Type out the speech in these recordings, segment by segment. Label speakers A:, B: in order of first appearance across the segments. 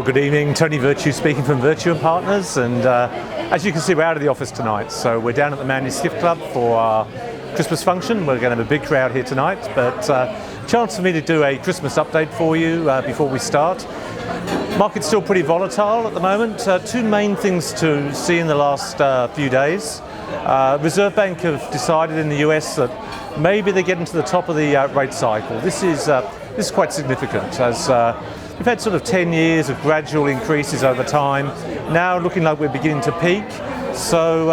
A: good evening. Tony Virtue speaking from Virtue & Partners, and as you can see, we're out of the office tonight. So we're down at the Manly Skiff Club for our Christmas function. We're going to have a big crowd here tonight, but chance for me to do a Christmas update for you before we start. Market's still pretty volatile at the moment. Two main things to see in the last few days. Reserve Bank have decided in the US that maybe they're getting to the top of the rate cycle. This is quite significant, as we've had sort of 10 years of gradual increases over time. Now looking like we're beginning to peak. So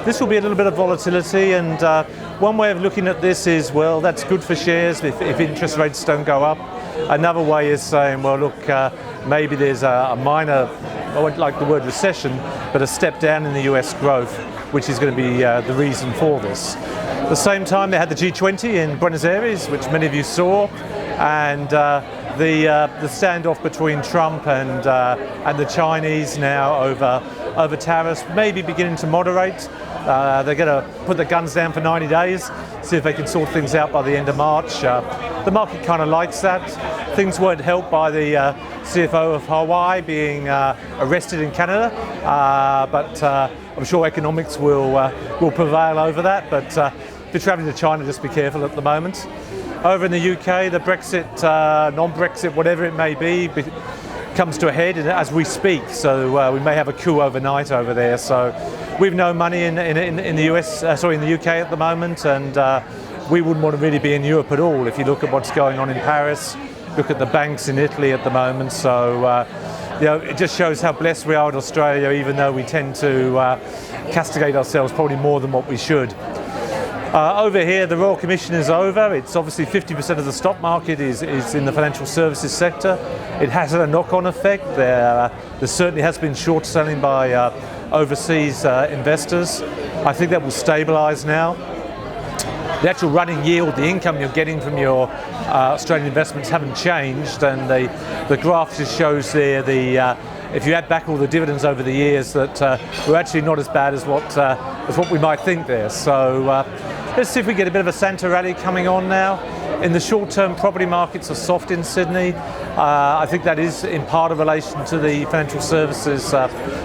A: this will be a little bit of volatility, and one way of looking at this is, well, that's good for shares if interest rates don't go up. Another way is saying, well, look, maybe there's a minor, I won't like the word recession, but a step down in the US growth, which is going to be the reason for this. At the same time, they had the G20 in Buenos Aires, which many of you saw, and the standoff between Trump and the Chinese now over tariffs may be beginning to moderate. They're going to put the guns down for 90 days, see if they can sort things out by the end of March. The market kind of likes that. Things weren't helped by the CFO of Hawaii being arrested in Canada, but I'm sure economics will prevail over that. But if you're travelling to China, just be careful at the moment. Over in the UK, the Brexit, non-Brexit, whatever it may be, comes to a head as we speak. So we may have a coup overnight over there. So we've no money in the US, in the UK at the moment, and we wouldn't want to really be in Europe at all. If you look at what's going on in Paris, look at the banks in Italy at the moment. So it just shows how blessed we are in Australia, even though we tend to castigate ourselves probably more than what we should. Over here, the Royal Commission is over. It's obviously 50% of the stock market is in the financial services sector. It has a knock-on effect. There certainly has been short selling by overseas investors. I think that will stabilise now. The actual running yield, the income you're getting from your Australian investments haven't changed, and the graph just shows there if you add back all the dividends over the years, that we're actually not as bad as what we might think there. So let's see if we get a bit of a Santa rally coming on now. In the short term, property markets are soft in Sydney. I think that is in part of relation to the financial services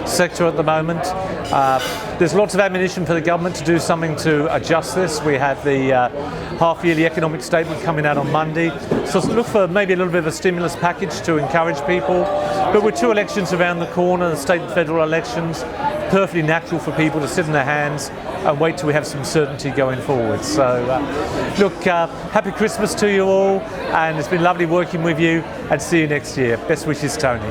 A: sector at the moment. There's lots of ammunition for the government to do something to adjust this. We have the half-yearly economic statement coming out on Monday. So look for maybe a little bit of a stimulus package to encourage people. But with two elections around the corner, the state and federal elections, perfectly natural for people to sit in their hands and wait till we have some certainty going forward. So look, happy Christmas to you all, and it's been lovely working with you, and see you next year. Best wishes, Tony.